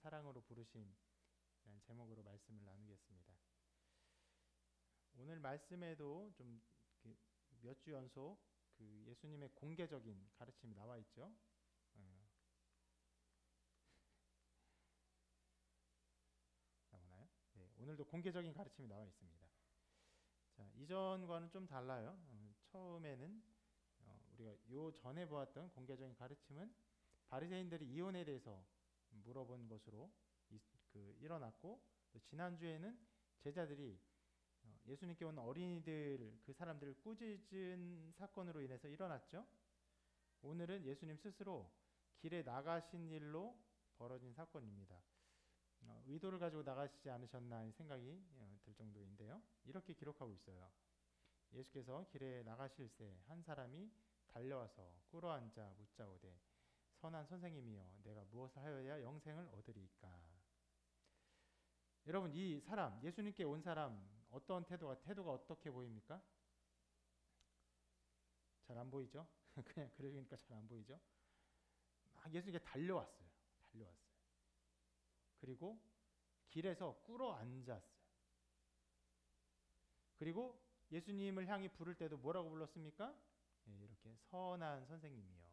사랑으로 부르심이라는 제목으로 말씀을 나누겠습니다. 오늘 말씀에도 좀 몇 주 연속 그 예수님의 공개적인 가르침이 나와 있죠. 나오나요? 네, 오늘도 공개적인 가르침이 나와 있습니다. 자, 이전과는 좀 달라요. 처음에는 우리가 요 전에 보았던 공개적인 가르침은 바리새인들이 이혼에 대해서 물어본 것으로 일어났고, 또 지난주에는 제자들이 예수님께 온 어린이들 그 사람들을 꾸짖은 사건으로 인해서 일어났죠. 오늘은 예수님 스스로 길에 나가신 일로 벌어진 사건입니다. 의도를 가지고 나가시지 않으셨나 하는 생각이 들 정도인데요. 이렇게 기록하고 있어요. 예수께서 길에 나가실새 한 사람이 달려와서 꿇어앉아 묻자오되 선한 선생님이여 내가 무엇을 하여야 영생을 얻으리이까. 여러분, 이 사람, 예수님께 온 사람 어떤 태도가 어떻게 보입니까? 잘 안 보이죠? 그냥 그러니까 잘 안 보이죠? 막 예수님께 달려왔어요. 그리고 길에서 꿇어 앉았어요. 그리고 예수님을 향해 부를 때도 뭐라고 불렀습니까? 이렇게 선한 선생님이요.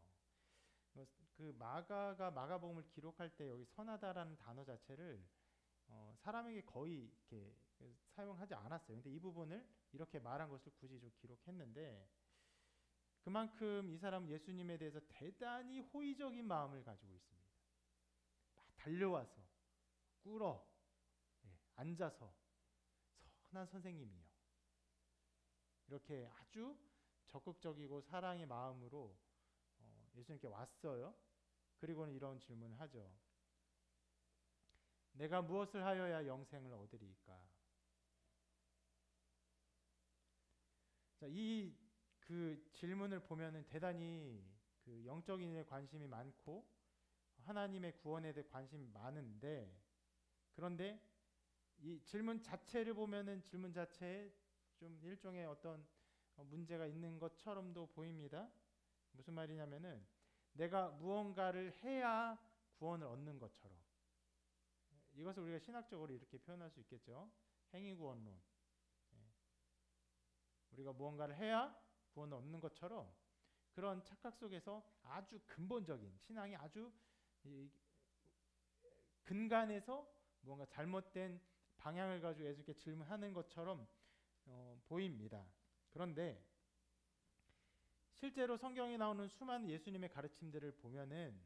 그 마가복음을 기록할 때 여기 선하다라는 단어 자체를 사람에게 거의 이렇게 사용하지 않았어요. 근데 이 부분을 이렇게 말한 것을 굳이 좀 기록했는데, 그만큼 이 사람은 예수님에 대해서 대단히 호의적인 마음을 가지고 있습니다. 막 달려와서 꿇어 앉아서 선한 선생님이요, 이렇게 아주 적극적이고 사랑의 마음으로 예수님께 왔어요. 그리고는 이런 질문을 하죠. 내가 무엇을 하여야 영생을 얻으리이까? 자, 그 질문을 보면은 대단히 그 영적인 일에 관심이 많고 하나님의 구원에 대해 관심이 많은데, 그런데 이 질문 자체를 보면은 질문 자체에 좀 일종의 어떤 문제가 있는 것처럼도 보입니다. 무슨 말이냐면은 내가 무언가를 해야 구원을 얻는 것처럼, 이것을 우리가 신학적으로 이렇게 표현할 수 있겠죠. 행위구원론. 우리가 무언가를 해야 구원을 얻는 것처럼 그런 착각 속에서 아주 근본적인 신앙이 아주 근간에서 무언가 잘못된 방향을 가지고 예수께 질문하는 것처럼 보입니다. 그런데 실제로 성경에 나오는 수많은 예수님의 가르침들을 보면은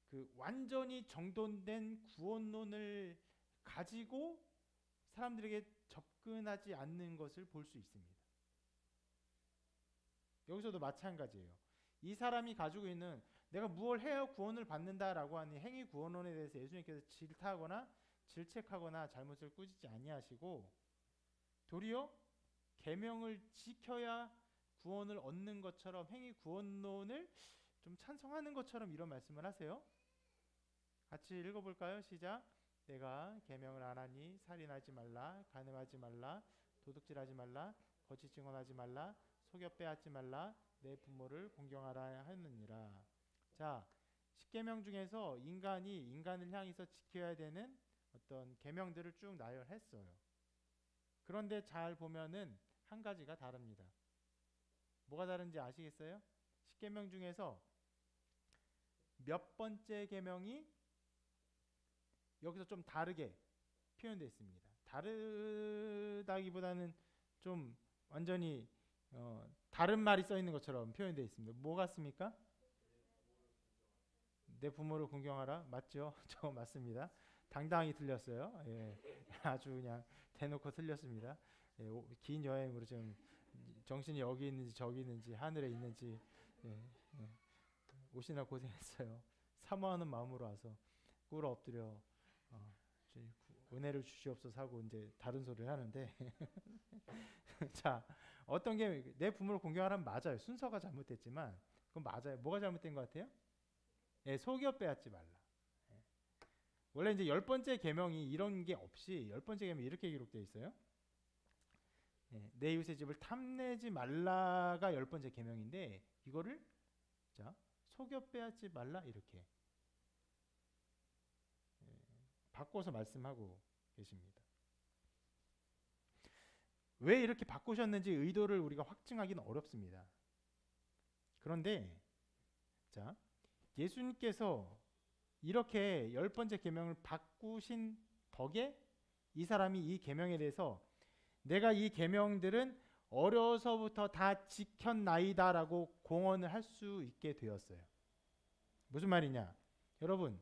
그 완전히 정돈된 구원론을 가지고 사람들에게 접근하지 않는 것을 볼 수 있습니다. 여기서도 마찬가지예요. 이 사람이 가지고 있는 내가 무엇을 해야 구원을 받는다라고 하는 행위 구원론에 대해서 예수님께서 질타하거나 질책하거나 잘못을 꾸짖지 아니하시고, 도리어 계명을 지켜야 구원을 얻는 것처럼 행위 구원론을 좀 찬성하는 것처럼 이런 말씀을 하세요. 같이 읽어볼까요? 시작. 내가 계명을 안 하니 살인하지 말라, 간음하지 말라, 도둑질하지 말라, 거짓 증언하지 말라, 속여 빼앗지 말라, 내 부모를 공경하라 하였느니라. 자, 십계명 중에서 인간이 인간을 향해서 지켜야 되는 어떤 계명들을 쭉 나열했어요. 그런데 잘 보면은 한 가지가 다릅니다. 뭐가 다른지 아시겠어요? 십계명 중에서 몇 번째 계명이 여기서 좀 다르게 표현되어 있습니다. 다르다기보다는 좀 완전히 다른 말이 써 있는 것처럼 표현되어 있습니다. 뭐 같습니까? 내 부모를 공경하라. 맞죠? 저 맞습니다. 당당히 틀렸어요. 예, 아주 그냥 대놓고 틀렸습니다. 예, 긴 여행으로 좀 정신이 여기 있는지 저기 있는지 하늘에 있는지 오시나 고생했어요. 사모하는 마음으로 와서 꿇어 엎드려 은혜를 주시옵소서 하고 이제 다른 소리를 하는데 자, 어떤 게 내 부모를 공경하라면 맞아요. 순서가 잘못됐지만 그건 맞아요. 뭐가 잘못된 것 같아요? 속여 빼앗지 말라. 원래 이제 10번째 계명이 이런 게 없이 10번째 계명이 이렇게 기록되어 있어요. 내 이웃의 집을 탐내지 말라가 10번째 계명인데 이거를 자, 속여 빼앗지 말라 이렇게 바꿔서 말씀하고 계십니다. 왜 이렇게 바꾸셨는지 의도를 우리가 확증하기는 어렵습니다. 그런데 자, 예수님께서 이렇게 10번째 계명을 바꾸신 덕에 이 사람이 이 계명에 대해서 내가 이 계명들은 어려서부터 다 지켰나이다라고 공언을 할 수 있게 되었어요. 무슨 말이냐? 여러분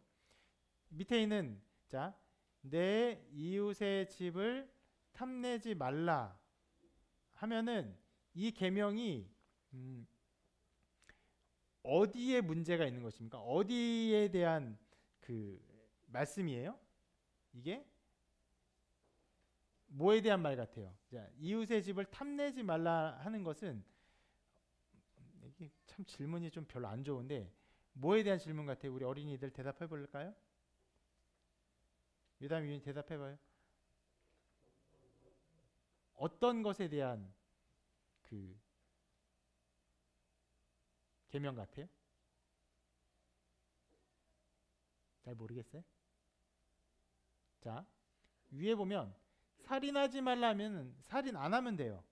밑에 있는 자, 내 이웃의 집을 탐내지 말라 하면은 이 계명이 어디에 문제가 있는 것입니까? 어디에 대한 그 말씀이에요? 이게 뭐에 대한 말 같아요? 자, 이웃의 집을 탐내지 말라 하는 것은 이게 참 질문이 좀 별로 안 좋은데 뭐에 대한 질문 같아요? 우리 어린이들 대답해 볼까요? 유담 위원님 대답해 봐요. 어떤 것에 대한 그 계명 같아요? 잘 모르겠어요? 자, 위에 보면 살인하지 말라 하면 살인 안 하면 돼요.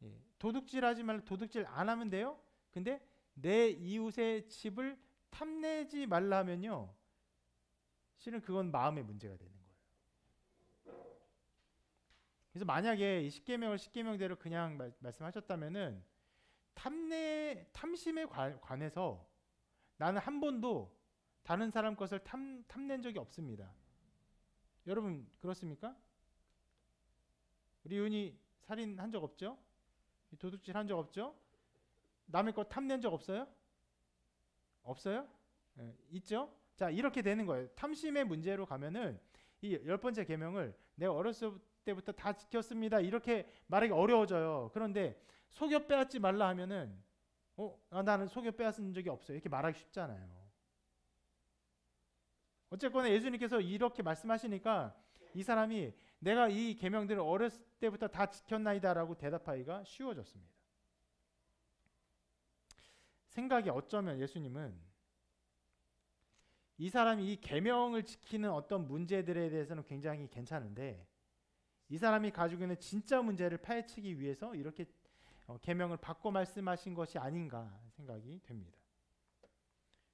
예, 도둑질하지 말라 도둑질 안 하면 돼요. 근데 내 이웃의 집을 탐내지 말라 하면요. 실은 그건 마음의 문제가 되는 거예요. 그래서 만약에 이 십계명을 십계명대로 그냥 말씀하셨다면은 탐심에 관해서 나는 한 번도 다른 사람 것을 탐낸 적이 없습니다. 여러분 그렇습니까? 우리 윤이 살인한 적 없죠? 도둑질 한 적 없죠? 남의 거 탐낸 적 없어요? 없어요? 네, 있죠? 자, 이렇게 되는 거예요. 탐심의 문제로 가면은 이 10번째 계명을 내가 어렸을 때부터 다 지켰습니다. 이렇게 말하기 어려워져요. 그런데 속여 빼앗지 말라 하면은 나는 속여 빼앗은 적이 없어요. 이렇게 말하기 쉽잖아요. 어쨌거나 예수님께서 이렇게 말씀하시니까 이 사람이 내가 이 계명들을 어렸을 때부터 다 지켰나이다라고 대답하기가 쉬워졌습니다. 생각이 어쩌면 예수님은 이 사람이 이 계명을 지키는 어떤 문제들에 대해서는 굉장히 괜찮은데 이 사람이 가지고 있는 진짜 문제를 파헤치기 위해서 이렇게 계명을 바꿔 말씀하신 것이 아닌가 생각이 됩니다.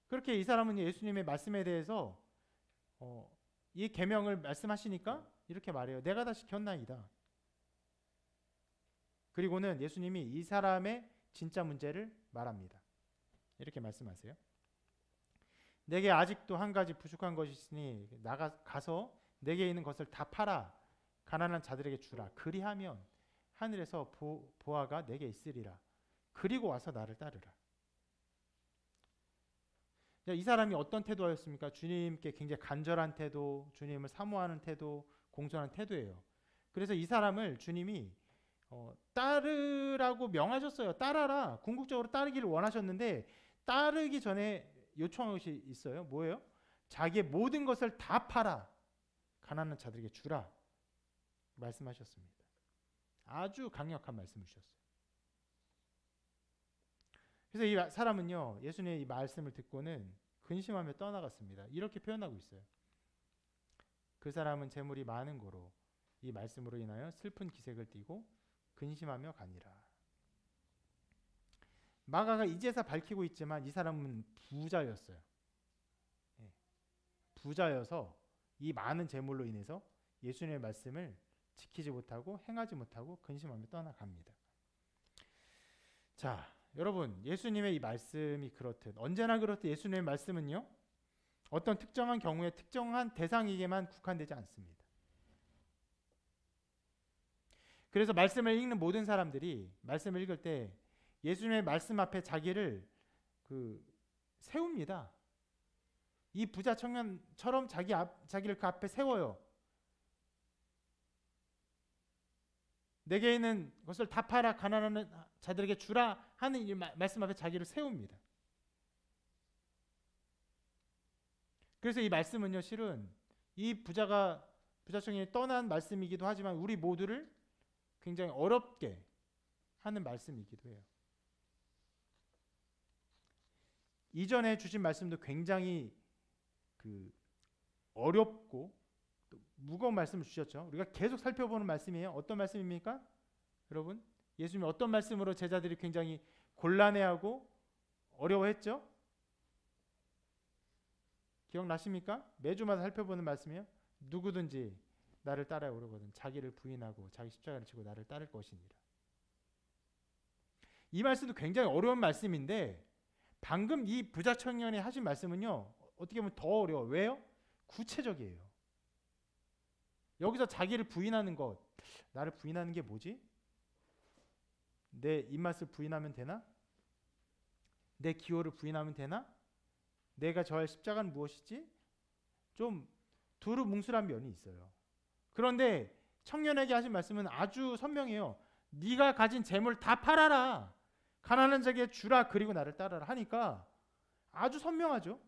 그렇게 이 사람은 예수님의 말씀에 대해서 이 계명을 말씀하시니까 이렇게 말해요. 내가 다 지켰나이다. 그리고는 예수님이 이 사람의 진짜 문제를 말합니다. 이렇게 말씀하세요. 내게 아직도 한 가지 부족한 것이 있으니 가서 내게 있는 것을 다 팔아 가난한 자들에게 주라. 그리하면 하늘에서 보화가 내게 있으리라. 그리고 와서 나를 따르라. 이 사람이 어떤 태도였습니까? 주님께 굉장히 간절한 태도, 주님을 사모하는 태도, 공손한 태도예요. 그래서 이 사람을 주님이 따르라고 명하셨어요. 따라라. 궁극적으로 따르기를 원하셨는데 따르기 전에 요청한 것이 있어요. 뭐예요? 자기의 모든 것을 다 팔아 가난한 자들에게 주라 말씀하셨습니다. 아주 강력한 말씀을 주셨어요. 그래서 이 사람은요, 예수님의 이 말씀을 듣고는 근심하며 떠나갔습니다. 이렇게 표현하고 있어요. 그 사람은 재물이 많은 고로 이 말씀으로 인하여 슬픈 기색을 띠고 근심하며 가니라. 마가가 이제서 밝히고 있지만 이 사람은 부자였어요. 예. 부자여서 이 많은 재물로 인해서 예수님의 말씀을 지키지 못하고 행하지 못하고 근심하며 떠나갑니다. 자, 여러분 예수님의 이 말씀이 그렇듯 언제나 그렇듯 예수님의 말씀은요 어떤 특정한 경우에 특정한 대상에게만 국한되지 않습니다. 그래서 말씀을 읽는 모든 사람들이 말씀을 읽을 때 예수님의 말씀 앞에 자기를 세웁니다. 이 부자 청년처럼 자기를 그 앞에 세워요. 내게 있는 것을 다 팔아 가난한 자들에게 주라 하는 이 말씀 앞에 자기를 세웁니다. 그래서 이 말씀은요 실은 이 부자 청년이 떠난 말씀이기도 하지만 우리 모두를 굉장히 어렵게 하는 말씀이기도 해요. 이전에 주신 말씀도 굉장히 어렵고 무거운 말씀을 주셨죠. 우리가 계속 살펴보는 말씀이에요. 어떤 말씀입니까? 여러분, 예수님이 어떤 말씀으로 제자들이 굉장히 곤란해하고 어려워했죠? 기억나십니까? 매주마다 살펴보는 말씀이에요. 누구든지 나를 따라오려거든 자기를 부인하고 자기 십자가를 지고 나를 따를 것이니라. 이 말씀도 굉장히 어려운 말씀인데 방금 이 부자 청년이 하신 말씀은요, 어떻게 보면 더 어려워요. 왜요? 구체적이에요. 여기서 자기를 부인하는 것, 나를 부인하는 게 뭐지? 내 입맛을 부인하면 되나? 내 기호를 부인하면 되나? 내가 져야 십자가는 무엇이지? 좀 두루뭉술한 면이 있어요. 그런데 청년에게 하신 말씀은 아주 선명해요. 네가 가진 재물 다 팔아라. 가난한 자에게 주라. 그리고 나를 따르라 하니까 아주 선명하죠.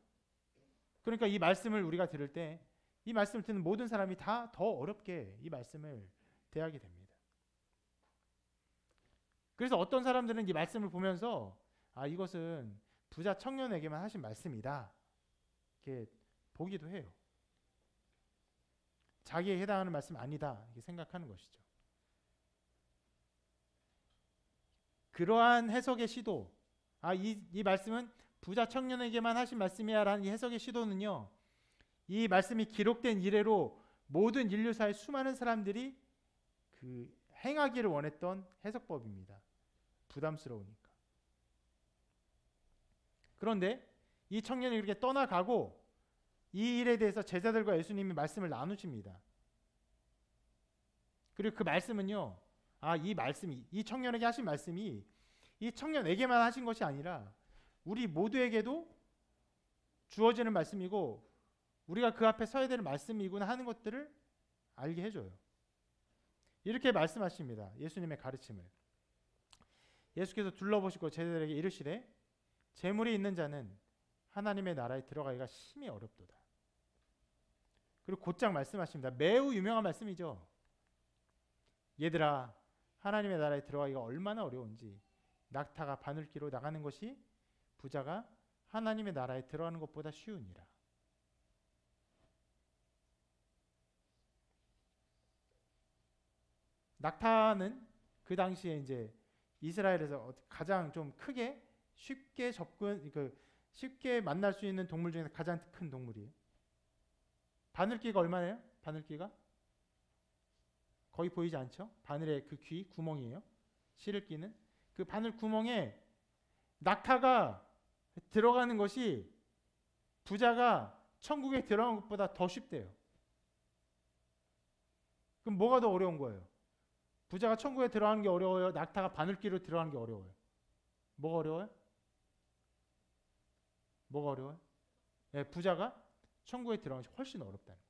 그러니까 이 말씀을 우리가 들을 때 이 말씀을 듣는 모든 사람이 다 더 어렵게 이 말씀을 대하게 됩니다. 그래서 어떤 사람들은 이 말씀을 보면서 이것은 부자 청년에게만 하신 말씀이다. 이렇게 보기도 해요. 자기에 해당하는 말씀 아니다. 이렇게 생각하는 것이죠. 그러한 해석의 시도, 이 말씀은 부자 청년에게만 하신 말씀이야 라는 이 해석의 시도는요, 이 말씀이 기록된 이래로 모든 인류사의 수많은 사람들이 그 행하기를 원했던 해석법입니다. 부담스러우니까. 그런데 이 청년이 이렇게 떠나가고 이 일에 대해서 제자들과 예수님이 말씀을 나누십니다. 그리고 그 말씀은요, 이 말씀이, 이 청년에게 하신 말씀이 이 청년에게만 하신 것이 아니라 우리 모두에게도 주어지는 말씀이고 우리가 그 앞에 서야 되는 말씀이구나 하는 것들을 알게 해줘요. 이렇게 말씀하십니다. 예수님의 가르침을. 예수께서 둘러보시고 제자들에게 이르시되 재물이 있는 자는 하나님의 나라에 들어가기가 심히 어렵도다. 그리고 곧장 말씀하십니다. 매우 유명한 말씀이죠. 얘들아, 하나님의 나라에 들어가기가 얼마나 어려운지 낙타가 바늘기로 나가는 것이 부자가 하나님의 나라에 들어가는 것보다 쉬우니라. 낙타는 그 당시에 이제 이스라엘에서 가장 좀 크게 쉽게 쉽게 만날 수 있는 동물 중에서 가장 큰 동물이에요. 바늘귀가 얼마나요? 바늘귀가 거의 보이지 않죠? 바늘의 그 귀 구멍이에요. 실을 끼는 그 바늘 구멍에 낙타가 들어가는 것이 부자가 천국에 들어가는 것보다 더 쉽대요. 그럼 뭐가 더 어려운 거예요? 부자가 천국에 들어가는 게 어려워요? 낙타가 바늘귀로 들어가는 게 어려워요? 뭐가 어려워요? 뭐가 어려워요? 네, 부자가 천국에 들어가는 것이 훨씬 어렵다는 거예요.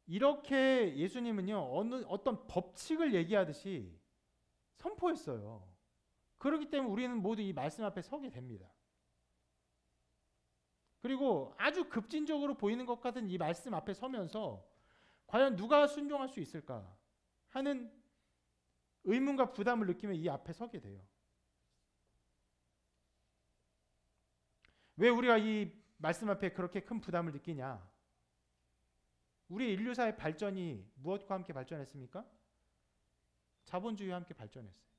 이렇게 예수님은요, 어떤 법칙을 얘기하듯이 선포했어요. 그렇기 때문에 우리는 모두 이 말씀 앞에 서게 됩니다. 그리고 아주 급진적으로 보이는 것 같은 이 말씀 앞에 서면서 과연 누가 순종할 수 있을까 하는 의문과 부담을 느끼며 이 앞에 서게 돼요. 왜 우리가 이 말씀 앞에 그렇게 큰 부담을 느끼냐? 우리 인류사의 발전이 무엇과 함께 발전했습니까? 자본주의와 함께 발전했어요.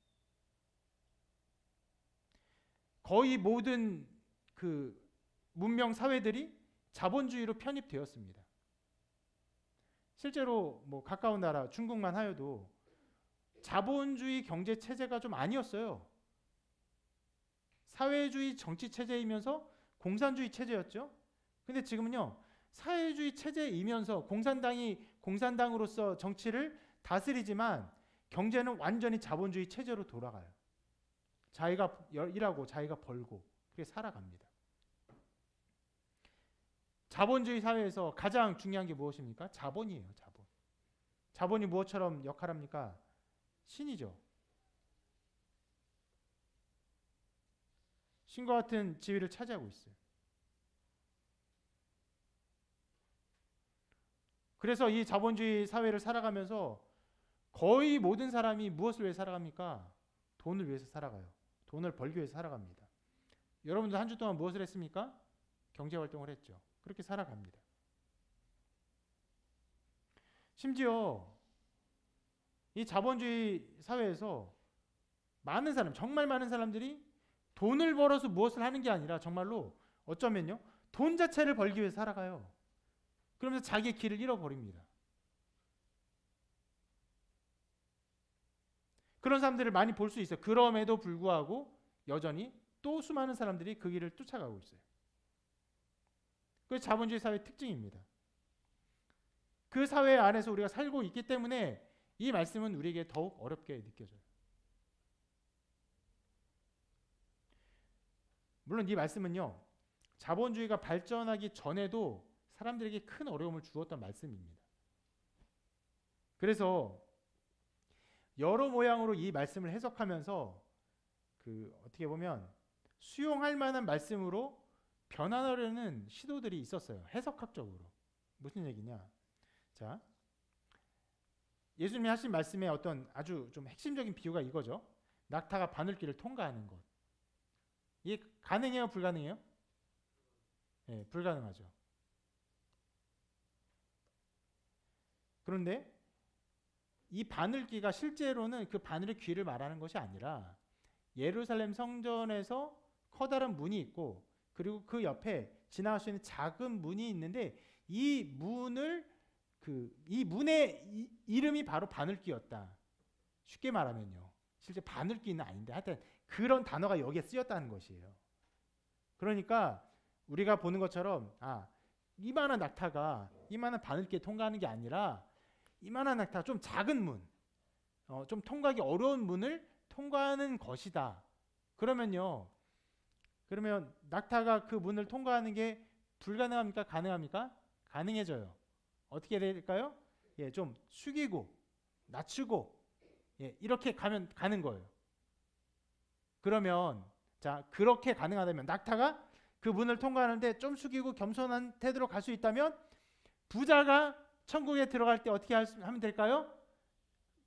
거의 모든 그 문명 사회들이 자본주의로 편입되었습니다. 실제로 뭐 가까운 나라 중국만 하여도 자본주의 경제 체제가 좀 아니었어요. 사회주의 정치 체제이면서 공산주의 체제였죠. 근데 지금은요, 사회주의 체제이면서 공산당이 공산당으로서 정치를 다스리지만 경제는 완전히 자본주의 체제로 돌아가요. 자기가 일하고 자기가 벌고 그렇게 살아갑니다. 자본주의 사회에서 가장 중요한 게 무엇입니까? 자본이에요. 자본. 자본이 무엇처럼 역할합니까? 신이죠. 신과 같은 지위를 차지하고 있어요. 그래서 이 자본주의 사회를 살아가면서 거의 모든 사람이 무엇을 위해 살아갑니까? 돈을 위해서 살아가요. 돈을 벌기 위해서 살아갑니다. 여러분들 한 주 동안 무엇을 했습니까? 경제활동을 했죠. 그렇게 살아갑니다. 심지어 이 자본주의 사회에서 많은 사람, 정말 많은 사람들이 돈을 벌어서 무엇을 하는 게 아니라 정말로 어쩌면요, 돈 자체를 벌기 위해 살아가요. 그러면서 자기의 길을 잃어버립니다. 그런 사람들을 많이 볼 수 있어요. 그럼에도 불구하고 여전히 또 수많은 사람들이 그 길을 쫓아가고 있어요. 그게 자본주의 사회의 특징입니다. 그 사회 안에서 우리가 살고 있기 때문에 이 말씀은 우리에게 더욱 어렵게 느껴져요. 물론 이 말씀은요, 자본주의가 발전하기 전에도 사람들에게 큰 어려움을 주었던 말씀입니다. 그래서 여러 모양으로 이 말씀을 해석하면서 어떻게 보면 수용할 만한 말씀으로 변환하려는 시도들이 있었어요. 해석학적으로. 무슨 얘기냐? 자, 예수님이 하신 말씀의 어떤 아주 좀 핵심적인 비유가 이거죠. 낙타가 바늘길을 통과하는 것. 이게 가능해요? 불가능해요? 네, 불가능하죠. 그런데 이 바늘귀가 실제로는 그 바늘의 귀를 말하는 것이 아니라 예루살렘 성전에서 커다란 문이 있고 그리고 그 옆에 지나갈 수 있는 작은 문이 있는데 이 문의 이름이 바로 바늘귀였다. 쉽게 말하면요. 실제 바늘귀는 아닌데 하여튼 그런 단어가 여기에 쓰였다는 것이에요. 그러니까 우리가 보는 것처럼 이만한 낙타가 이만한 바늘귀에 통과하는 게 아니라 이만한 낙타, 좀 작은 문, 좀 통과하기 어려운 문을 통과하는 것이다. 그러면 낙타가 그 문을 통과하는 게 불가능합니까? 가능합니까? 가능해져요. 어떻게 될까요? 예, 좀 숙이고 낮추고 이렇게 가면 가는 거예요. 그러면 자, 그렇게 가능하다면 낙타가 그 문을 통과하는데 좀 숙이고 겸손한 태도로 갈 수 있다면 부자가 천국에 들어갈 때 어떻게 하면 될까요?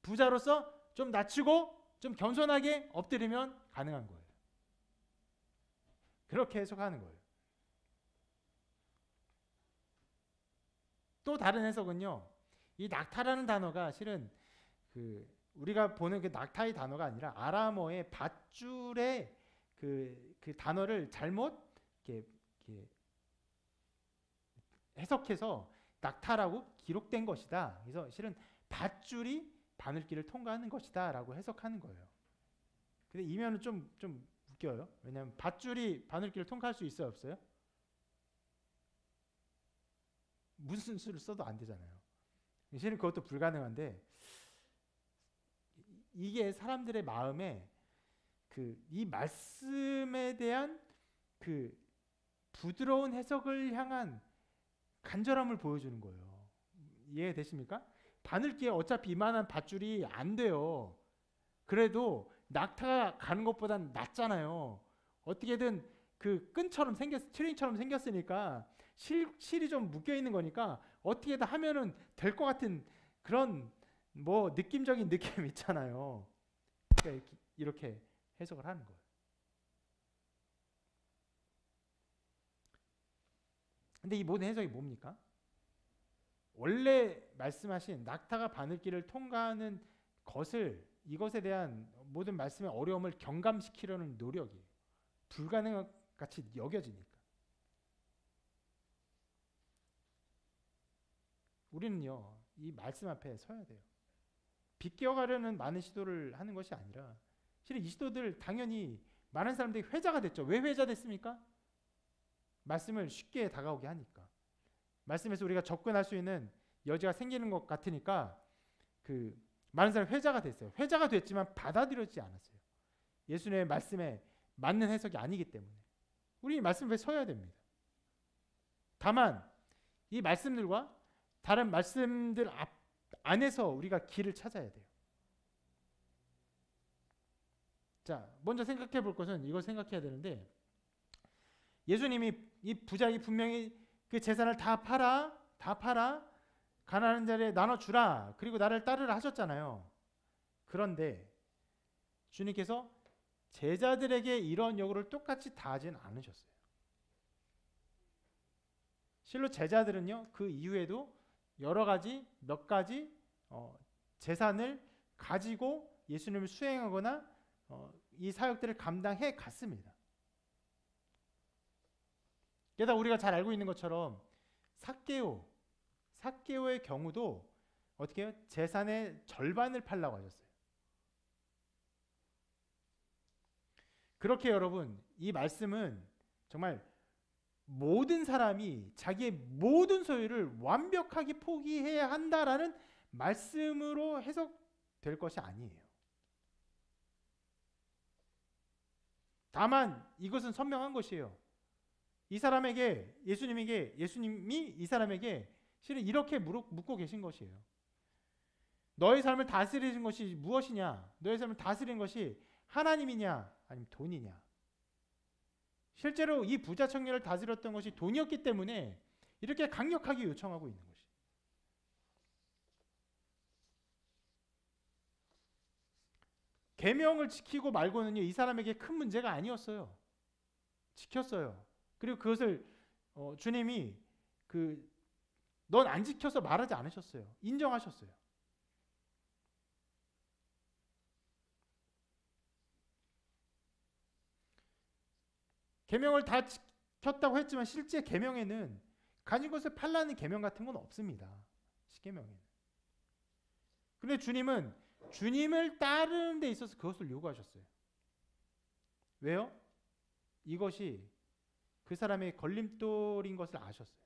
부자로서 좀 낮추고 좀 겸손하게 엎드리면 가능한 거예요. 그렇게 해석하는 거예요. 또 다른 해석은요. 이 낙타라는 단어가 실은 우리가 보는 그 낙타의 단어가 아니라 아람어의 밧줄의 그 단어를 잘못 이렇게 해석해서 낙타라고 기록된 것이다. 그래서 실은 밧줄이 바늘길을 통과하는 것이다 라고 해석하는 거예요. 근데 이면은 좀 웃겨요. 왜냐하면 밧줄이 바늘길을 통과할 수 있어요? 없어요? 무슨 수를 써도 안 되잖아요. 실은 그것도 불가능한데 이게 사람들의 마음에 이 말씀에 대한 부드러운 해석을 향한 간절함을 보여주는 거예요. 이해되십니까? 바늘기에 어차피 이만한 밧줄이 안 돼요. 그래도 낙타가 가는 것보단 낫잖아요. 어떻게든 그 끈처럼 트레인처럼 생겼으니까 실이 좀 묶여 있는 거니까 어떻게든 하면은 될 것 같은 그런 뭐 느낌적인 느낌 있잖아요. 그러니까 이렇게 해석을 하는 거예요. 근데 이 모든 해석이 뭡니까? 원래 말씀하신 낙타가 바늘길을 통과하는 이것에 대한 모든 말씀의 어려움을 경감시키려는 노력이에요. 불가능한 같이 여겨지니까. 우리는요, 이 말씀 앞에 서야 돼요. 비껴가려는 많은 시도를 하는 것이 아니라 실은 이 시도들 당연히 많은 사람들이 회자가 됐죠. 왜 회자 됐습니까? 말씀을 쉽게 다가오게 하니까. 말씀에서 우리가 접근할 수 있는 여지가 생기는 것 같으니까 많은 사람이 회자가 됐어요. 회자가 됐지만 받아들여지지 않았어요. 예수님의 말씀에 맞는 해석이 아니기 때문에 우리 이 말씀 앞에 서야 됩니다. 다만 이 말씀들과 다른 말씀들 안에서 우리가 길을 찾아야 돼요. 자, 먼저 생각해 볼 것은 이걸 생각해야 되는데 예수님이 이 부자에게 분명히 그 재산을 다 팔아 가난한 자리에 나눠주라 그리고 나를 따르라 하셨잖아요. 그런데 주님께서 제자들에게 이런 요구를 똑같이 다 하진 않으셨어요. 실로 제자들은요, 그 이후에도 여러 가지, 몇 가지 재산을 가지고 예수님을 수행하거나 이 사역들을 감당해 갔습니다. 게다가 우리가 잘 알고 있는 것처럼 삭개오의 경우도 어떻게 해요? 재산의 절반을 팔라고 하셨어요. 그렇게 여러분, 이 말씀은 정말 모든 사람이 자기의 모든 소유를 완벽하게 포기해야 한다라는 말씀으로 해석될 것이 아니에요. 다만 이것은 선명한 것이에요. 이 사람에게 예수님이 이 사람에게 실은 이렇게 묻고 계신 것이에요. 너의 삶을 다스리는 것이 무엇이냐? 너의 삶을 다스리는 것이 하나님이냐? 아니면 돈이냐? 실제로 이 부자 청년을 다스렸던 것이 돈이었기 때문에 이렇게 강력하게 요청하고 있는 것이. 계명을 지키고 말고는요, 이 사람에게 큰 문제가 아니었어요. 지켰어요. 그리고 그것을 주님이 넌 안 지켜서 말하지 않으셨어요. 인정하셨어요. 계명을 다 지켰다고 했지만 실제 계명에는 가진 것을 팔라는 계명 같은 건 없습니다. 십계명에는. 그런데 주님은 주님을 따르는 데 있어서 그것을 요구하셨어요. 왜요? 이것이 그 사람의 걸림돌인 것을 아셨어요.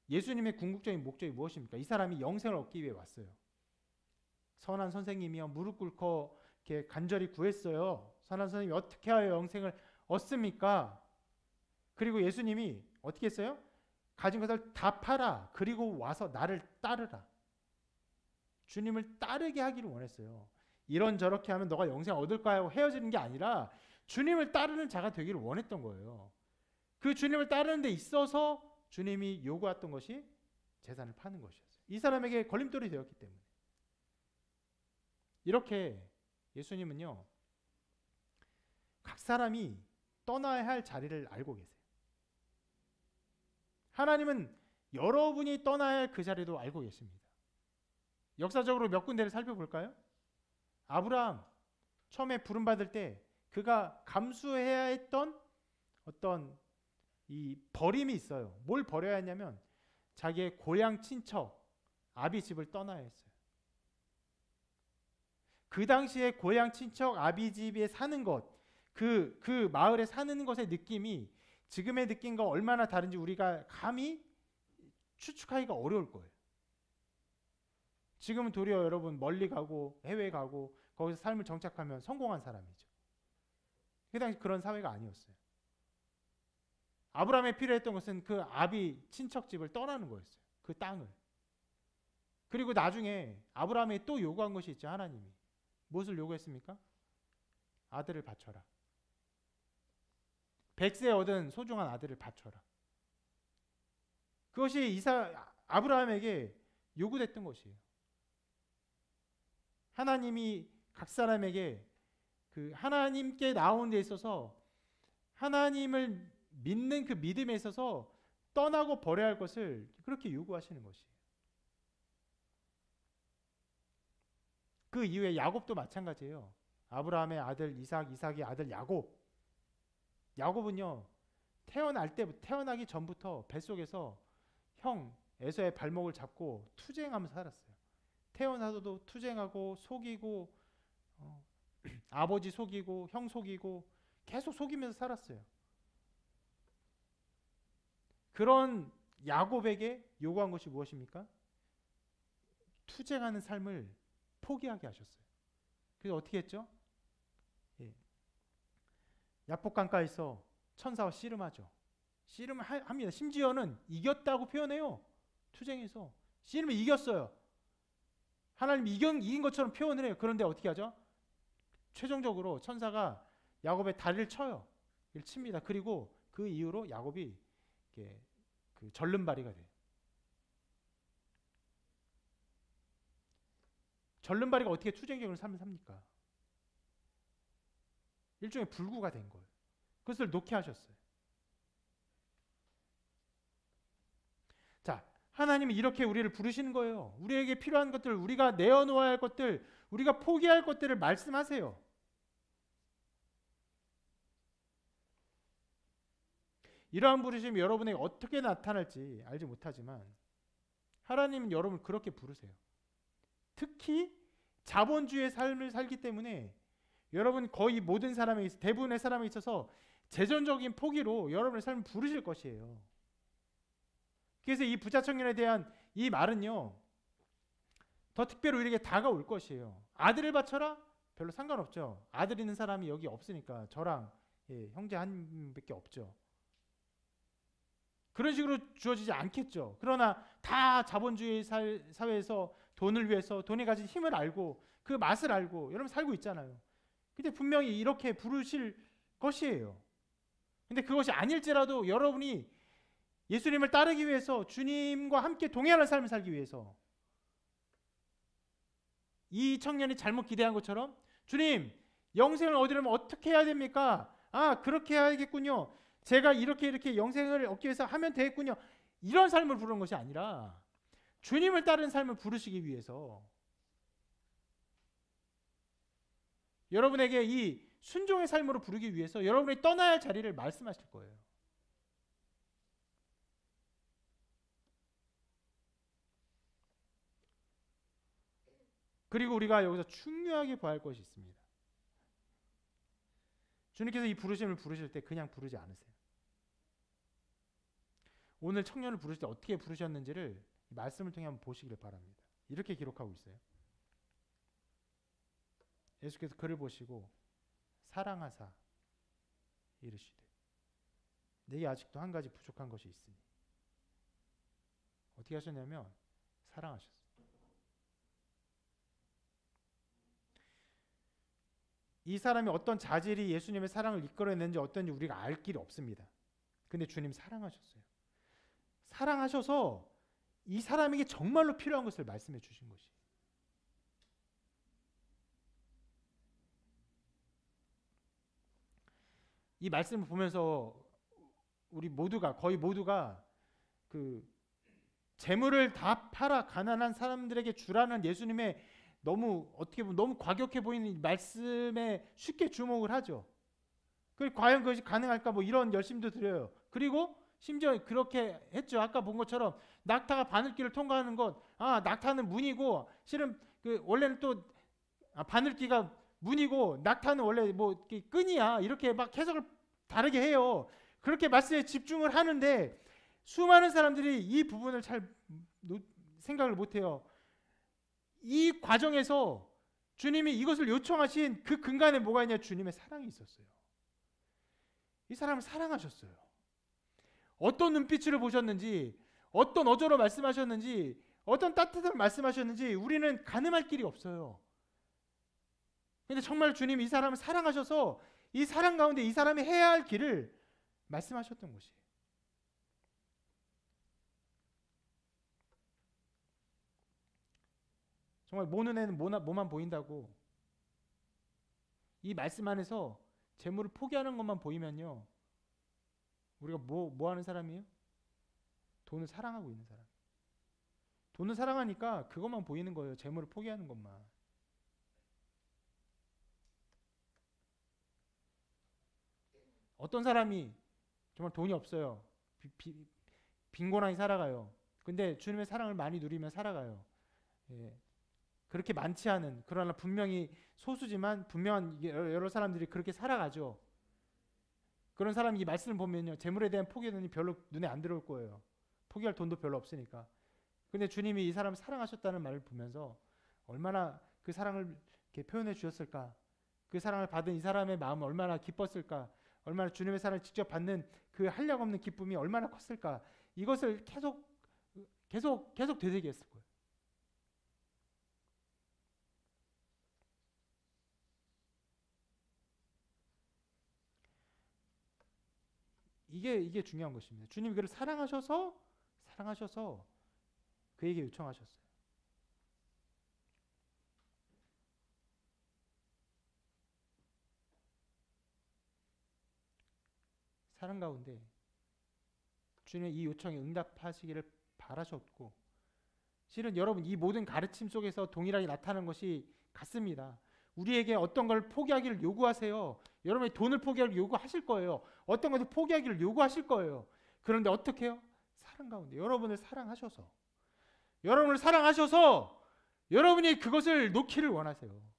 예수님의 궁극적인 목적이 무엇입니까? 이 사람이 영생을 얻기 위해 왔어요. 선한 선생님이여 무릎 꿇고 이렇게 간절히 구했어요. 선한 선생님이 어떻게 하여 영생을 얻습니까? 그리고 예수님이 어떻게 했어요? 가진 것을 다 팔아. 그리고 와서 나를 따르라. 주님을 따르게 하기를 원했어요. 이런 저렇게 하면 너가 영생 얻을까 하고 헤어지는 게 아니라 주님을 따르는 자가 되기를 원했던 거예요. 그 주님을 따르는 데 있어서 주님이 요구했던 것이 재산을 파는 것이었어요. 이 사람에게 걸림돌이 되었기 때문에. 이렇게 예수님은요, 각 사람이 떠나야 할 자리를 알고 계세요. 하나님은 여러분이 떠나야 할 그 자리도 알고 계십니다. 역사적으로 몇 군데를 살펴볼까요? 아브라함 처음에 부름받을 때 그가 감수해야 했던 어떤 이 버림이 있어요. 뭘 버려야 했냐면 자기의 고향 친척 아비 집을 떠나야 했어요. 그 당시에 고향 친척 아비 집에 사는 것, 그 마을에 사는 것의 느낌이 지금의 느낌과 얼마나 다른지 우리가 감히 추측하기가 어려울 거예요. 지금은 도리어 여러분 멀리 가고 해외 가고 거기서 삶을 정착하면 성공한 사람이죠. 그 당시 그런 사회가 아니었어요. 아브라함에 필요했던 것은 그 아비 친척 집을 떠나는 거였어요. 그 땅을. 그리고 나중에 아브라함이 또 요구한 것이 있죠. 하나님이. 무엇을 요구했습니까? 아들을 바쳐라. 100세 얻은 소중한 아들을 바쳐라. 그것이 아브라함에게 요구됐던 것이에요. 하나님이 각 사람에게 그 하나님께 나오는 데 있어서 하나님을 믿는 그 믿음에 있어서 떠나고 버려야 할 것을 그렇게 요구하시는 것이에요. 그 이후에 야곱도 마찬가지예요. 아브라함의 아들 이삭, 이삭의 아들 야곱. 야곱은요, 태어나기 전부터 뱃속에서 형 에서의 발목을 잡고 투쟁하면서 살았어요. 태어나서도 투쟁하고 속이고 아버지 속이고 형 속이고 계속 속이면서 살았어요. 그런 야곱에게 요구한 것이 무엇입니까? 투쟁하는 삶을 포기하게 하셨어요. 그래서 어떻게 했죠? 야복강가에서 천사와 씨름하죠. 씨름합니다. 심지어는 이겼다고 표현해요. 투쟁에서 씨름을 이겼어요. 하나님 이긴 것처럼 표현을 해요. 그런데 어떻게 하죠? 최종적으로 천사가 야곱의 다리를 쳐요. 이를 칩니다. 그리고 그 이후로 야곱이 그 절름발이가 돼요. 절름발이가 어떻게 투쟁적인 삶을 삽니까? 일종의 불구가 된 거예요. 그것을 놓게 하셨어요. 자, 하나님이 이렇게 우리를 부르시는 거예요. 우리에게 필요한 것들, 우리가 내어놓아야 할 것들, 우리가 포기할 것들을 말씀하세요. 이러한 부르심이 여러분에게 어떻게 나타날지 알지 못하지만 하나님은 여러분을 그렇게 부르세요. 특히 자본주의의 삶을 살기 때문에 여러분 거의 모든 사람에 대부분의 사람에 있어서 재정적인 포기로 여러분의 삶을 부르실 것이에요. 그래서 이 부자 청년에 대한 이 말은요, 더 특별히 우리에게 다가올 것이에요. 아들을 바쳐라? 별로 상관없죠. 아들 있는 사람이 여기 없으니까 저랑 형제 한 밖에 없죠. 그런 식으로 주어지지 않겠죠. 그러나 다 자본주의 사회에서 돈을 위해서 돈이 가진 힘을 알고 그 맛을 알고 여러분 살고 있잖아요. 근데 분명히 이렇게 부르실 것이에요. 근데 그것이 아닐지라도 여러분이 예수님을 따르기 위해서 주님과 함께 동행하는 삶을 살기 위해서 이 청년이 잘못 기대한 것처럼 주님 영생을 얻으려면 어떻게 해야 됩니까? 아 그렇게 해야겠군요. 제가 이렇게 영생을 얻기 위해서 하면 되겠군요. 이런 삶을 부르는 것이 아니라 주님을 따르는 삶을 부르시기 위해서 여러분에게 이 순종의 삶으로 부르기 위해서 여러분이 떠나야 할 자리를 말씀하실 거예요. 그리고 우리가 여기서 중요하게 봐야 할 것이 있습니다. 주님께서 이 부르심을 부르실 때 그냥 부르지 않으세요. 오늘 청년을 부르실 때 어떻게 부르셨는지를 말씀을 통해 한번 보시기를 바랍니다. 이렇게 기록하고 있어요. 예수께서 그를 보시고 사랑하사 이르시되 내게 아직도 한 가지 부족한 것이 있으니 어떻게 하셨냐면 사랑하셨어요. 이 사람이 어떤 자질이 예수님의 사랑을 이끌어냈는지 어떤지 우리가 알 길이 없습니다. 근데 주님 사랑하셨어요. 사랑하셔서 이 사람에게 정말로 필요한 것을 말씀해 주신 것이. 이 말씀을 보면서 우리 모두가 거의 모두가 그 재물을 다 팔아 가난한 사람들에게 주라는 예수님의 너무 어떻게 보면 너무 과격해 보이는 말씀에 쉽게 주목을 하죠. 그 과연 그것이 가능할까 뭐 이런 열심도 드려요. 그리고 심지어 그렇게 했죠. 아까 본 것처럼 낙타가 바늘길을 통과하는 것, 낙타는 문이고 실은 그 원래는 또 바늘기가 문이고 낙타는 원래 뭐 끈이야. 이렇게 막 해석을 다르게 해요. 그렇게 말씀에 집중을 하는데 수많은 사람들이 이 부분을 잘 생각을 못해요. 이 과정에서 주님이 이것을 요청하신 그 근간에 뭐가 있냐? 주님의 사랑이 있었어요. 이 사람을 사랑하셨어요. 어떤 눈빛으로 보셨는지, 어떤 어조로 말씀하셨는지, 어떤 따뜻한 말씀하셨는지 우리는 가늠할 길이 없어요. 근데 정말 주님이 이 사람을 사랑하셔서 이 사랑 가운데 이 사람이 해야 할 길을 말씀하셨던 것이에요. 정말 모 눈에는 뭐만 보인다고 이 말씀 안에서 재물을 포기하는 것만 보이면요, 우리가 뭐 하는 사람이에요? 돈을 사랑하고 있는 사람. 돈을 사랑하니까 그것만 보이는 거예요. 재물을 포기하는 것만. 어떤 사람이 정말 돈이 없어요. 빈곤하게 살아가요. 근데 주님의 사랑을 많이 누리며 살아가요. 예. 그렇게 많지 않은, 그러나 분명히 소수지만 분명한 여러 사람들이 그렇게 살아가죠. 그런 사람이 이 말씀을 보면요, 재물에 대한 포기는 별로 눈에 안 들어올 거예요. 포기할 돈도 별로 없으니까. 근데 주님이 이 사람을 사랑하셨다는 말을 보면서 얼마나 그 사랑을 이렇게 표현해 주셨을까, 그 사랑을 받은 이 사람의 마음은 얼마나 기뻤을까, 얼마나 주님의 사랑을 직접 받는 그 한량없는 기쁨이 얼마나 컸을까, 이것을 계속 되새겼을 거예요. 이게 중요한 것입니다. 주님이 그를 사랑하셔서 그에게 요청하셨어요. 사랑 가운데 주님의 이 요청에 응답하시기를 바라셨고, 실은 여러분 이 모든 가르침 속에서 동일하게 나타나는 것이 같습니다. 우리에게 어떤 걸 포기하기를 요구하세요. 여러분이 돈을 포기하기를 요구하실 거예요. 어떤 것을 포기하기를 요구하실 거예요. 그런데 어떻게 해요? 사랑 가운데 여러분을 사랑하셔서 여러분이 그것을 놓기를 원하세요.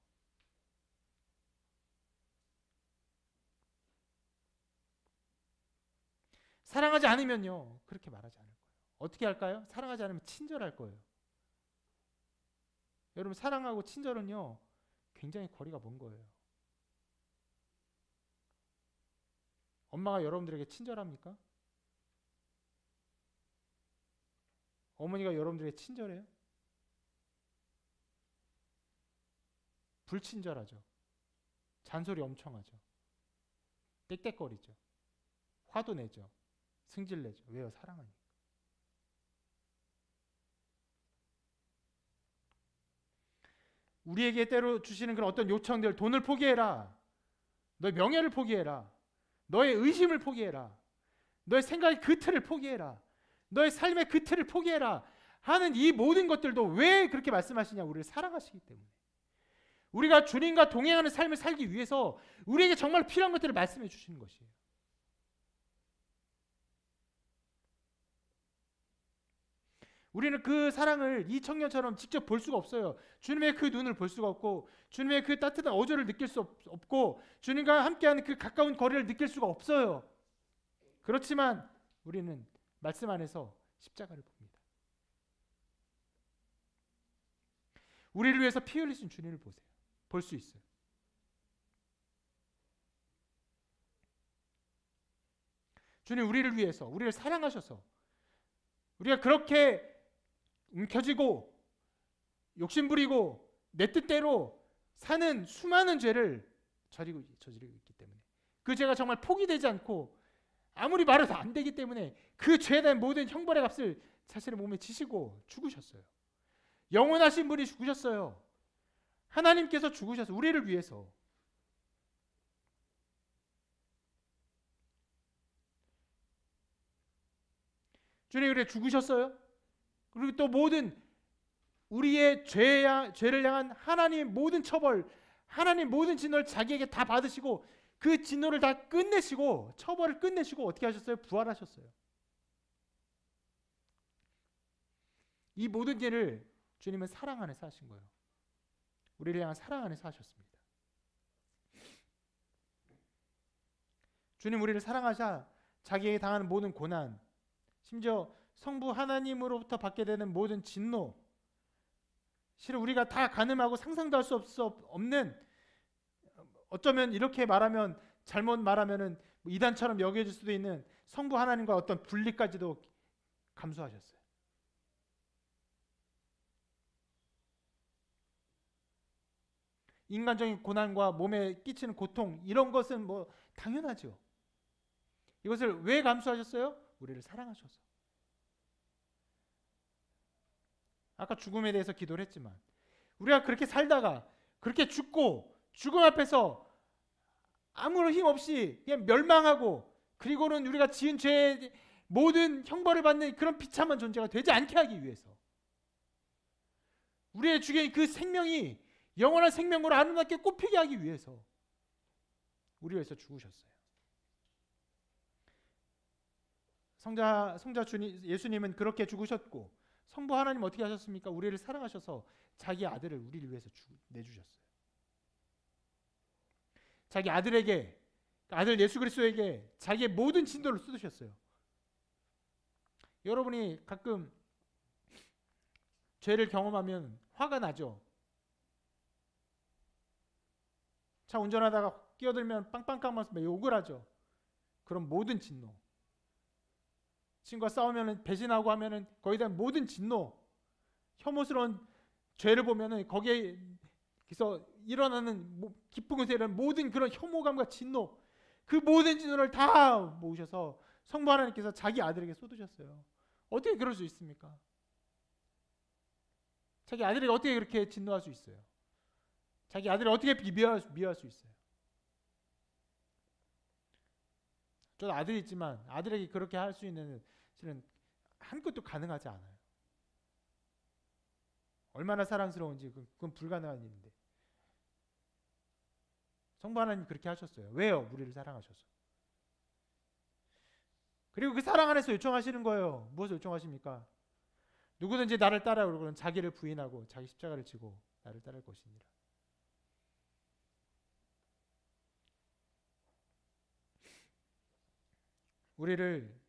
사랑하지 않으면요 그렇게 말하지 않을 거예요. 어떻게 할까요? 사랑하지 않으면 친절할 거예요. 여러분 사랑하고 친절은요 굉장히 거리가 먼 거예요. 엄마가 여러분들에게 친절합니까? 어머니가 여러분들에게 친절해요? 불친절하죠. 잔소리 엄청 하죠. 떽떽거리죠. 화도 내죠. 승질 내죠. 왜요? 사랑하니까. 우리에게 때로 주시는 그런 어떤 요청들, 돈을 포기해라. 너의 명예를 포기해라. 너의 의심을 포기해라. 너의 생각의 그 틀을 포기해라. 너의 삶의 그 틀을 포기해라. 하는 이 모든 것들도 왜 그렇게 말씀하시냐? 우리를 사랑하시기 때문에. 우리가 주님과 동행하는 삶을 살기 위해서 우리에게 정말 필요한 것들을 말씀해 주시는 것이에요. 우리는 그 사랑을 이 청년처럼 직접 볼 수가 없어요. 주님의 그 눈을 볼 수가 없고, 주님의 그 따뜻한 어조를 느낄 수 없고, 주님과 함께하는 그 가까운 거리를 느낄 수가 없어요. 그렇지만 우리는 말씀 안에서 십자가를 봅니다. 우리를 위해서 피 흘리신 주님을 보세요. 볼 수 있어요. 주님 우리를 위해서, 우리를 사랑하셔서 우리가 그렇게 움켜쥐고 욕심부리고 내 뜻대로 사는 수많은 죄를 저지르고 있기 때문에, 그 죄가 정말 포기되지 않고 아무리 말해도 안 되기 때문에 그 죄에 대한 모든 형벌의 값을 자신의 몸에 지시고 죽으셨어요. 영원하신 분이 죽으셨어요. 하나님께서 죽으셔서 우리를 위해서. 주님 그래 죽으셨어요. 그리고 또 모든 우리의 죄를 향한 하나님의 모든 처벌, 하나님 모든 진노를 자기에게 다 받으시고 그 진노를 다 끝내시고 처벌을 끝내시고 어떻게 하셨어요? 부활하셨어요. 이 모든 일을 주님은 사랑 안에서 하신 거예요. 우리를 향한 사랑 안에서 하셨습니다. 주님 우리를 사랑하사 자기에게 당하는 모든 고난, 심지어 성부 하나님으로부터 받게 되는 모든 진노, 실은 우리가 다 가늠하고 상상도 할 수 없는, 어쩌면 이렇게 말하면 잘못 말하면은 이단처럼 여겨질 수도 있는 성부 하나님과 어떤 분리까지도 감수하셨어요. 인간적인 고난과 몸에 끼치는 고통, 이런 것은 뭐 당연하죠. 이것을 왜 감수하셨어요? 우리를 사랑하셔서. 아까 죽음에 대해서 기도를 했지만 우리가 그렇게 살다가 그렇게 죽고 죽음 앞에서 아무런 힘 없이 그냥 멸망하고, 그리고는 우리가 지은 죄의 모든 형벌을 받는 그런 비참한 존재가 되지 않게 하기 위해서, 우리의 주인 그 생명이 영원한 생명으로 아름답게 꽃피게 하기 위해서 우리 위해서 죽으셨어요. 성자 주님 예수님은 그렇게 죽으셨고, 성부 하나님 어떻게 하셨습니까? 우리를 사랑하셔서 자기 아들을 우리를 위해서 내주셨어요. 자기 아들에게, 아들 예수 그리스도에게 자기의 모든 진노를 쏟으셨어요. 여러분이 가끔 죄를 경험하면 화가 나죠. 차 운전하다가 끼어들면 빵빵 까면서 욕을 하죠. 그런 모든 진노, 친구와 싸우면 배신하고 하면은 거기에 대한 모든 진노, 혐오스러운 죄를 보면은 거기에서 일어나는 깊은 곳에 이런 모든 그런 혐오감과 진노, 그 모든 진노를 다 모으셔서 성부 하나님께서 자기 아들에게 쏟으셨어요. 어떻게 그럴 수 있습니까? 자기 아들에게 어떻게 그렇게 진노할 수 있어요? 자기 아들을 어떻게 미워할 수 있어요? 저도 아들이 있지만 아들에게 그렇게 할 수 있는 실은 한 것도 가능하지 않아요. 얼마나 사랑스러운지 그건 불가능한 일인데 성부 하나님 그렇게 하셨어요. 왜요? 우리를 사랑하셔서. 그리고 그 사랑 안에서 요청하시는 거예요. 무엇을 요청하십니까? 누구든지 나를 따라오려거든 자기를 부인하고 자기 십자가를 지고 나를 따를 것이니라. 우리를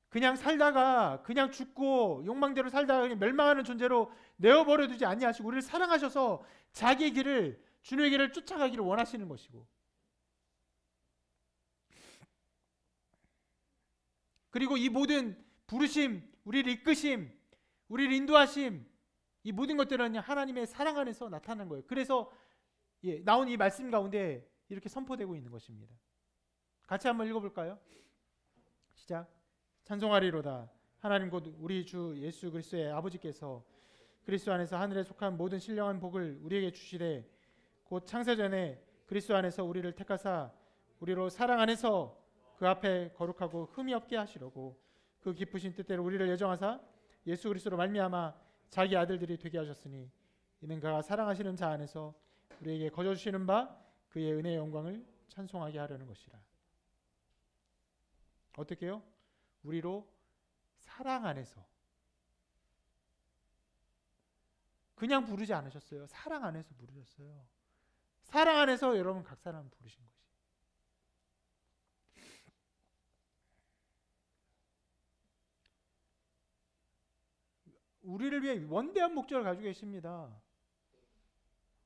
그냥 살다가 그냥 죽고 욕망대로 살다가 그냥 멸망하는 존재로 내어버려 두지 아니하시고 우리를 사랑하셔서 자기의 길을 주님의 길을 쫓아가기를 원하시는 것이고 그리고 이 모든 부르심, 우리를 이끄심, 우리를 인도하심 이 모든 것들은 하나님의 사랑 안에서 나타나는 거예요. 그래서 나온 이 말씀 가운데 이렇게 선포되고 있는 것입니다. 같이 한번 읽어볼까요? 시작. 찬송하리로다. 하나님 곧 우리 주 예수 그리스도의 아버지께서 그리스도 안에서 하늘에 속한 모든 신령한 복을 우리에게 주시되 곧 창세전에 그리스도 안에서 우리를 택하사 우리로 사랑 안에서 그 앞에 거룩하고 흠이 없게 하시려고 그 기쁘신 뜻대로 우리를 예정하사 예수 그리스도로 말미암아 자기 아들들이 되게 하셨으니 이는 그가 사랑하시는 자 안에서 우리에게 거저 주시는 바 그의 은혜의 영광을 찬송하게 하려는 것이라. 어떻게요? 우리로 사랑 안에서 그냥 부르지 않으셨어요. 사랑 안에서 부르셨어요. 사랑 안에서 여러분 각 사람 부르신 것이. 우리를 위해 원대한 목적을 가지고 계십니다.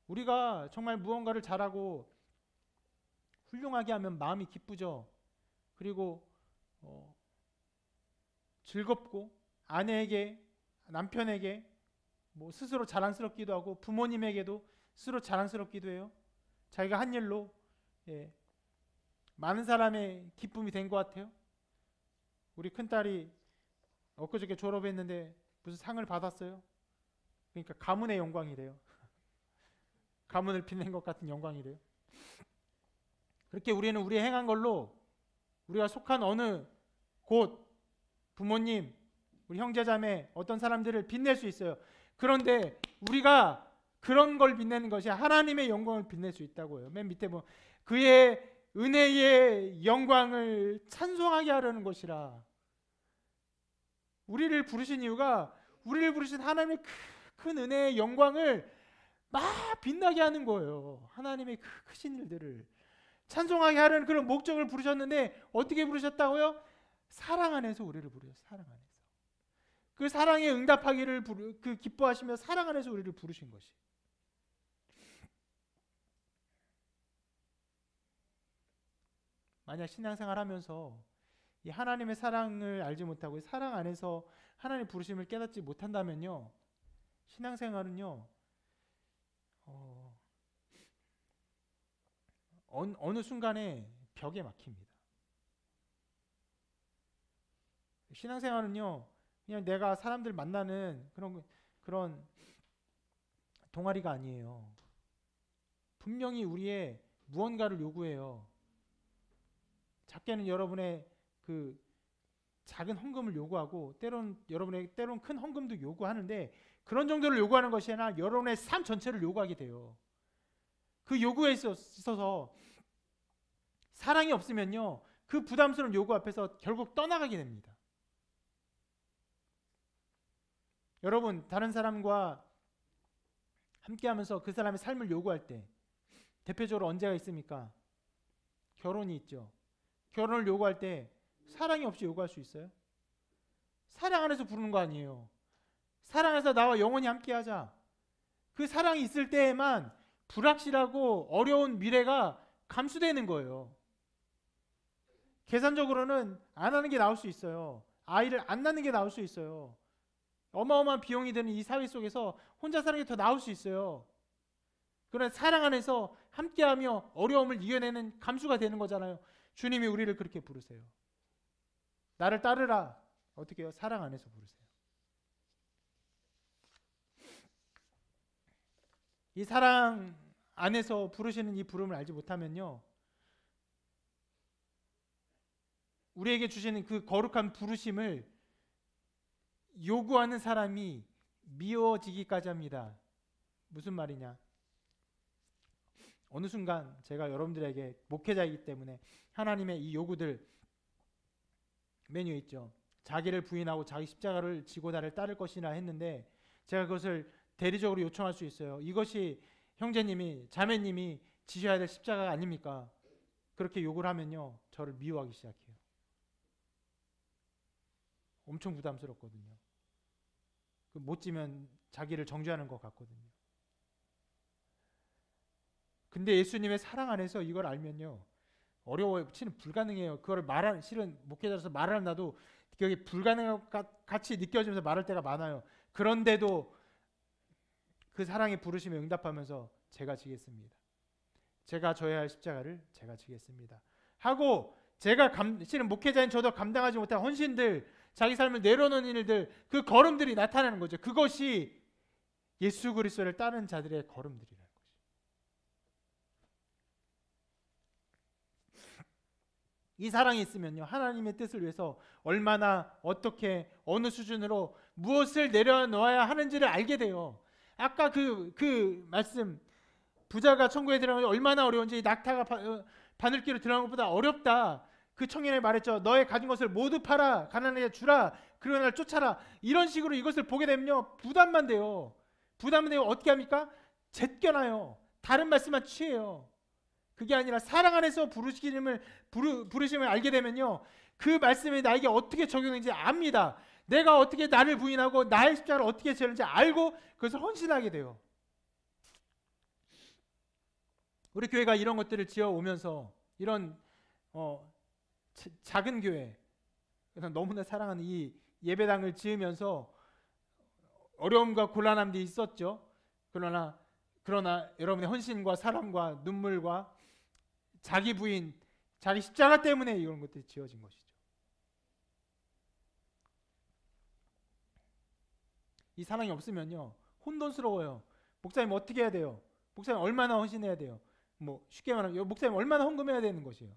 우리가 정말 무언가를 잘하고 훌륭하게 하면 마음이 기쁘죠. 그리고 즐겁고 아내에게 남편에게 뭐 스스로 자랑스럽기도 하고 부모님에게도 스스로 자랑스럽기도 해요. 자기가 한 일로 많은 사람의 기쁨이 된 것 같아요. 우리 큰딸이 엊그저께 졸업했는데 무슨 상을 받았어요. 그러니까 가문의 영광이래요. 가문을 빛낸 것 같은 영광이래요. 그렇게 우리는 우리 행한 걸로 우리가 속한 어느 곳 부모님, 우리 형제자매 어떤 사람들을 빛낼 수 있어요. 그런데 우리가 그런 걸 빛내는 것이 하나님의 영광을 빛낼 수 있다고요. 맨 밑에 보면 그의 은혜의 영광을 찬송하게 하려는 것이라. 우리를 부르신 이유가 우리를 부르신 하나님의 큰 은혜의 영광을 막 빛나게 하는 거예요. 하나님의 크신 일들을 찬송하게 하려는 그런 목적을 부르셨는데 어떻게 부르셨다고요? 사랑 안에서 우리를 부르셨어요. 사랑 안에서. 그 사랑에 응답하기를 기뻐하시며 사랑 안에서 우리를 부르신 것이. 만약 신앙생활 하면서 이 하나님의 사랑을 알지 못하고 사랑 안에서 하나님의 부르심을 깨닫지 못한다면요. 신앙생활은요. 어느 순간에 벽에 막힙니다. 신앙생활은요. 그냥 내가 사람들 만나는 그런 동아리가 아니에요. 분명히 우리의 무언가를 요구해요. 작게는 여러분의 그 작은 헌금을 요구하고 때론 큰 헌금도 요구하는데 그런 정도를 요구하는 것이 아니라 여러분의 삶 전체를 요구하게 돼요. 그 요구에 있어서 사랑이 없으면요. 그 부담스러운 요구 앞에서 결국 떠나가게 됩니다. 여러분 다른 사람과 함께하면서 그 사람의 삶을 요구할 때 대표적으로 언제가 있습니까? 결혼이 있죠. 결혼을 요구할 때 사랑이 없이 요구할 수 있어요? 사랑 안에서 부르는 거 아니에요. 사랑 안에서 나와 영원히 함께하자. 그 사랑이 있을 때에만 불확실하고 어려운 미래가 감수되는 거예요. 계산적으로는 안 하는 게 나올 수 있어요. 아이를 안 낳는 게 나올 수 있어요. 어마어마한 비용이 드는 이 사회 속에서 혼자 사는 게 더 나올 수 있어요. 그러나 사랑 안에서 함께하며 어려움을 이겨내는 감수가 되는 거잖아요. 주님이 우리를 그렇게 부르세요. 나를 따르라. 어떻게 해요? 사랑 안에서 부르세요. 이 사랑 안에서 부르시는 이 부름을 알지 못하면요. 우리에게 주시는 그 거룩한 부르심을 요구하는 사람이 미워지기까지 합니다. 무슨 말이냐? 어느 순간 제가 여러분들에게 목회자이기 때문에 하나님의 이 요구들 메뉴에 있죠. 자기를 부인하고 자기 십자가를 지고 나를 따를 것이나 했는데 제가 그것을 대리적으로 요청할 수 있어요. 이것이 형제님이 자매님이 지셔야 될 십자가가 아닙니까? 그렇게 요구를 하면요, 저를 미워하기 시작해요. 엄청 부담스럽거든요. 못 지면 자기를 정죄하는 것 같거든요. 근데 예수님의 사랑 안에서 이걸 알면요, 어려워요. 실은 불가능해요. 그걸 말할, 실은 목회자로서 말을 나도 그게 불가능한 것 같이 느껴지면서 말할 때가 많아요. 그런데도 그 사랑의 부르심에 응답하면서 제가 지겠습니다. 제가 져야 할 십자가를 제가 지겠습니다 하고, 제가 실은 목회자인 저도 감당하지 못한 헌신들, 자기 삶을 내려놓는 일들, 그 걸음들이 나타나는 거죠. 그것이 예수 그리스도를 따르는 자들의 걸음들이라는 거죠. 이 사랑이 있으면요, 하나님의 뜻을 위해서 얼마나 어떻게 어느 수준으로 무엇을 내려놓아야 하는지를 알게 돼요. 아까 그 말씀, 부자가 천국에 들어가면 얼마나 어려운지, 낙타가 바늘기로 들어가는 것보다 어렵다. 그 청년이 말했죠. 너의 가진 것을 모두 팔아 가난하게 주라. 그러나 날 쫓아라. 이런 식으로 이것을 보게 되면요, 부담만 돼요. 부담만 되고 어떻게 합니까? 제껴놔요. 다른 말씀만 취해요. 그게 아니라 사랑 안에서 부르심을 알게 되면요, 그 말씀이 나에게 어떻게 적용되는지 압니다. 내가 어떻게 나를 부인하고 나의 십자가를 어떻게 지는지 알고 그것을 헌신하게 돼요. 우리 교회가 이런 것들을 지어오면서, 이런 작은 교회, 너무나 사랑하는 이 예배당을 지으면서 어려움과 곤란함들이 있었죠. 그러나 여러분의 헌신과 사랑과 눈물과 자기 부인, 자기 십자가 때문에 이런 것들이 지어진 것이죠. 이 사랑이 없으면요, 혼돈스러워요. 목사님 어떻게 해야 돼요? 목사님 얼마나 헌신해야 돼요? 뭐 쉽게 말하면 목사님 얼마나 헌금해야 되는 것이에요.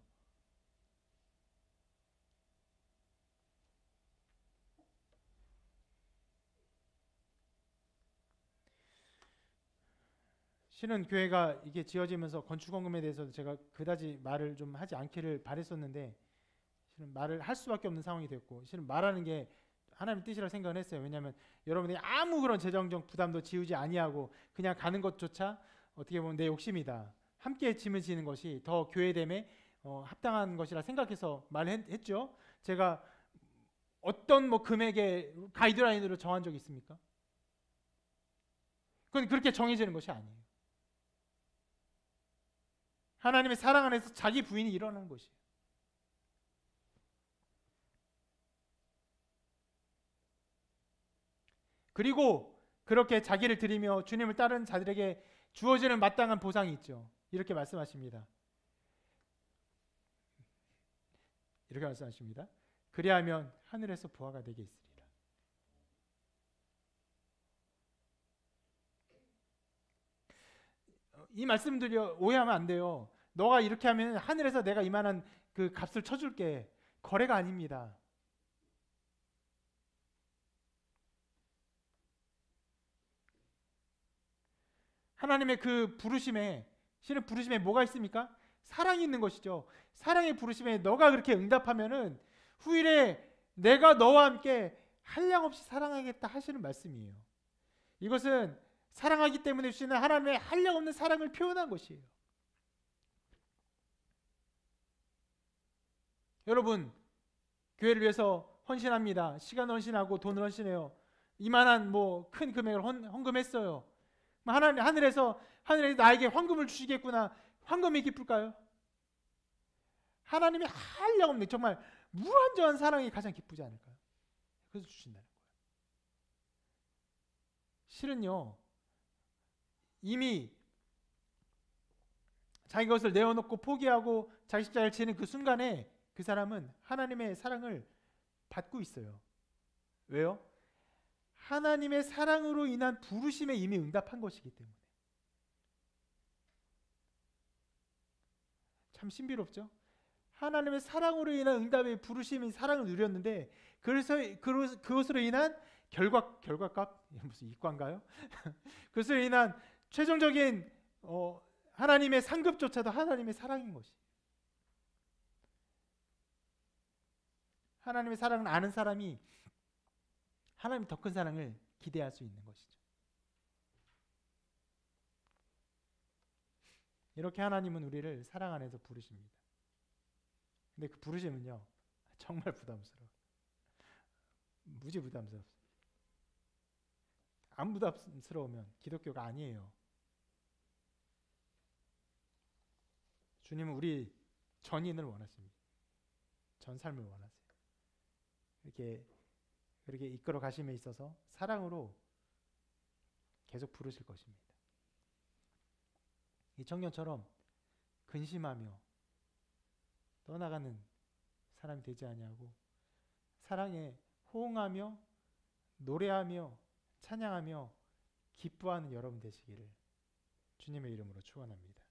실은 교회가 이게 지어지면서 건축헌금에 대해서도 제가 그다지 말을 좀 하지 않기를 바랬었는데, 실은 말을 할 수밖에 없는 상황이 됐고, 실은 말하는 게 하나님의 뜻이라고 생각을 했어요. 왜냐하면 여러분이 아무 그런 재정적 부담도 지우지 아니하고 그냥 가는 것조차 어떻게 보면 내 욕심이다, 함께 짐을 지는 것이 더 교회됨에 합당한 것이라 생각해서 말했죠. 제가 어떤 금액의 가이드라인으로 정한 적이 있습니까? 그건 그렇게 정해지는 것이 아니에요. 하나님의 사랑 안에서 자기 부인이 일어나는 것이에요. 그리고 그렇게 자기를 드리며 주님을 따르는 자들에게 주어지는 마땅한 보상이 있죠. 이렇게 말씀하십니다. 그리하면 하늘에서 부하가 내게 있으리라. 이 말씀들이 오해하면 안 돼요. 너가 이렇게 하면 하늘에서 내가 이만한 그 값을 쳐줄게. 거래가 아닙니다. 하나님의 그 부르심에, 실은 부르심에 뭐가 있습니까? 사랑이 있는 것이죠. 사랑의 부르심에 너가 그렇게 응답하면은 후일에 내가 너와 함께 한량없이 사랑하겠다 하시는 말씀이에요. 이것은 사랑하기 때문에 주시는 하나님의 한량없는 사랑을 표현한 것이에요. 여러분, 교회를 위해서 헌신합니다. 시간을 헌신하고 돈을 헌신해요. 이만한 큰 금액을 헌금했어요. 하늘에서 나에게 황금을 주시겠구나. 황금이 기쁠까요? 하나님이 한량없는 정말 무한정한 사랑이 가장 기쁘지 않을까요? 그래서 주신다는 거예요. 실은요, 이미 자기 것을 내어놓고 포기하고 자기 십자가를 지는 그 순간에 그 사람은 하나님의 사랑을 받고 있어요. 왜요? 하나님의 사랑으로 인한 부르심에 이미 응답한 것이기 때문에. 참 신비롭죠? 하나님의 사랑으로 인한 응답의 부르심이 사랑을 누렸는데 그래서 그것으로 인한 결과값 무슨 이과인가요? 그것으로 인한 최종적인 하나님의 상급조차도 하나님의 사랑인 것이. 하나님의 사랑을 아는 사람이 하나님 더 큰 사랑을 기대할 수 있는 것이죠. 이렇게 하나님은 우리를 사랑 안에서 부르십니다. 근데 그 부르심은요 정말 부담스러워. 무지 부담스럽습니다. 안 부담스러우면 기독교가 아니에요. 주님은 우리 전인을 원하십니다. 전 삶을 원하세요. 그렇게 이끌어 가심에 있어서 사랑으로 계속 부르실 것입니다. 이 청년처럼 근심하며 떠나가는 사람이 되지 아니하고 사랑에 호응하며 노래하며 찬양하며 기뻐하는 여러분 되시기를 주님의 이름으로 축원합니다.